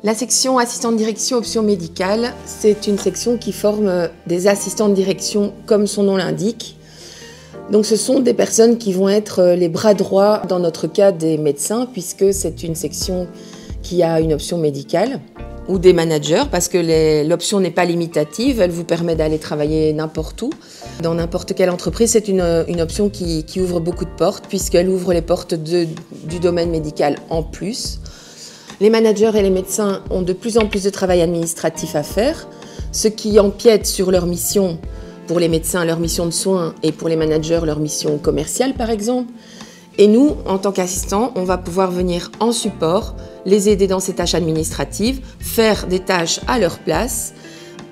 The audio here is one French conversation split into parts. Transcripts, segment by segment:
La section assistant de direction option médicale, c'est une section qui forme des assistants de direction comme son nom l'indique. Donc ce sont des personnes qui vont être les bras droits, dans notre cas des médecins, puisque c'est une section qui a une option médicale, ou des managers, parce que l'option n'est pas limitative, elle vous permet d'aller travailler n'importe où. Dans n'importe quelle entreprise, c'est une option qui ouvre beaucoup de portes, puisqu'elle ouvre les portes du domaine médical en plus. Les managers et les médecins ont de plus en plus de travail administratif à faire, ce qui empiète sur leur mission. Pour les médecins, leur mission de soins, et pour les managers, leur mission commerciale, par exemple. Et nous, en tant qu'assistants, on va pouvoir venir en support, les aider dans ces tâches administratives, faire des tâches à leur place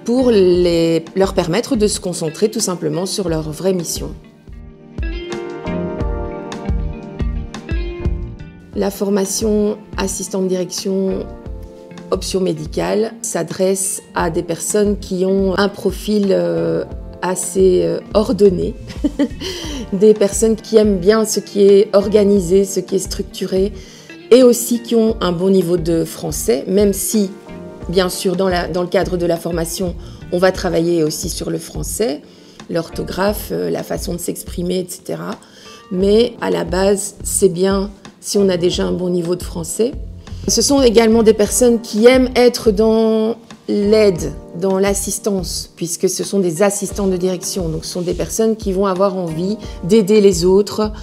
pour leur permettre de se concentrer tout simplement sur leur vraie mission. La formation assistant de direction option médicale s'adresse à des personnes qui ont un profil assez ordonné, des personnes qui aiment bien ce qui est organisé, ce qui est structuré, et aussi qui ont un bon niveau de français, même si, bien sûr, dans le cadre de la formation, on va travailler aussi sur le français, l'orthographe, la façon de s'exprimer, etc. Mais à la base, c'est bien si on a déjà un bon niveau de français. Ce sont également des personnes qui aiment être dans l'aide, dans l'assistance, puisque ce sont des assistants de direction. Donc ce sont des personnes qui vont avoir envie d'aider les autres.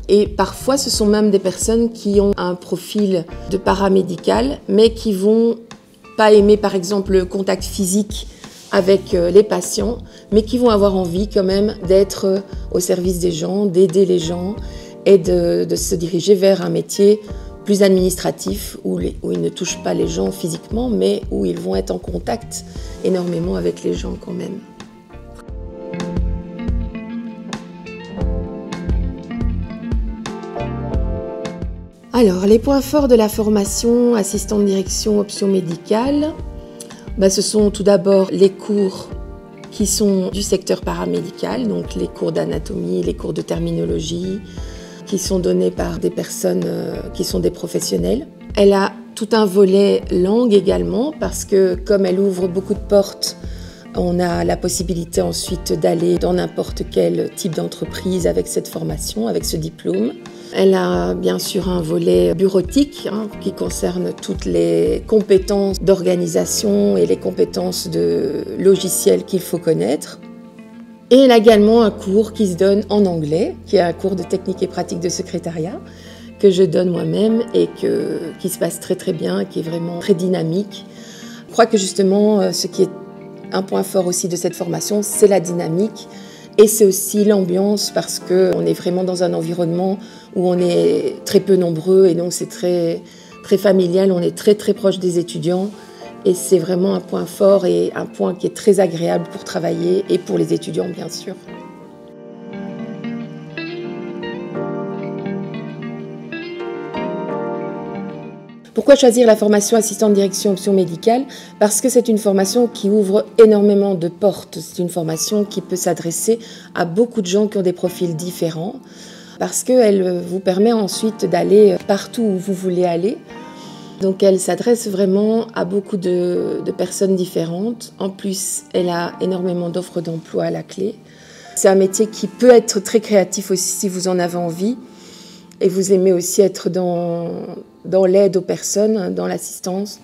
Et parfois, ce sont même des personnes qui ont un profil de paramédical, mais qui vont pas aimer, par exemple, le contact physique avec les patients, mais qui vont avoir envie quand même d'être au service des gens, d'aider les gens et de se diriger vers un métier plus administratif, où ils ne touchent pas les gens physiquement, mais où ils vont être en contact énormément avec les gens quand même. Alors, les points forts de la formation assistant de direction option médicale, ce sont tout d'abord les cours qui sont du secteur paramédical, donc les cours d'anatomie, les cours de terminologie, qui sont donnés par des personnes qui sont des professionnels. Elle a tout un volet langue également, parce que comme elle ouvre beaucoup de portes, on a la possibilité ensuite d'aller dans n'importe quel type d'entreprise avec cette formation, avec ce diplôme. Elle a bien sûr un volet bureautique qui concerne toutes les compétences d'organisation et les compétences de logiciels qu'il faut connaître. Et elle a également un cours qui se donne en anglais, qui est un cours de technique et pratique de secrétariat, que je donne moi-même et qui se passe très très bien, qui est vraiment très dynamique. Je crois que justement, ce qui est un point fort aussi de cette formation, c'est la dynamique et c'est aussi l'ambiance, parce qu'on est vraiment dans un environnement où on est très peu nombreux et donc c'est très, très familial, on est très très proche des étudiants. Et c'est vraiment un point fort et un point qui est très agréable pour travailler et pour les étudiants, bien sûr. Pourquoi choisir la formation assistant de direction option médicale? Parce que c'est une formation qui ouvre énormément de portes. C'est une formation qui peut s'adresser à beaucoup de gens qui ont des profils différents, parce qu'elle vous permet ensuite d'aller partout où vous voulez aller. Donc elle s'adresse vraiment à beaucoup de personnes différentes. En plus, elle a énormément d'offres d'emploi à la clé. C'est un métier qui peut être très créatif aussi si vous en avez envie. Et vous aimez aussi être dans l'aide aux personnes, dans l'assistance.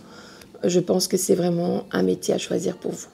Je pense que c'est vraiment un métier à choisir pour vous.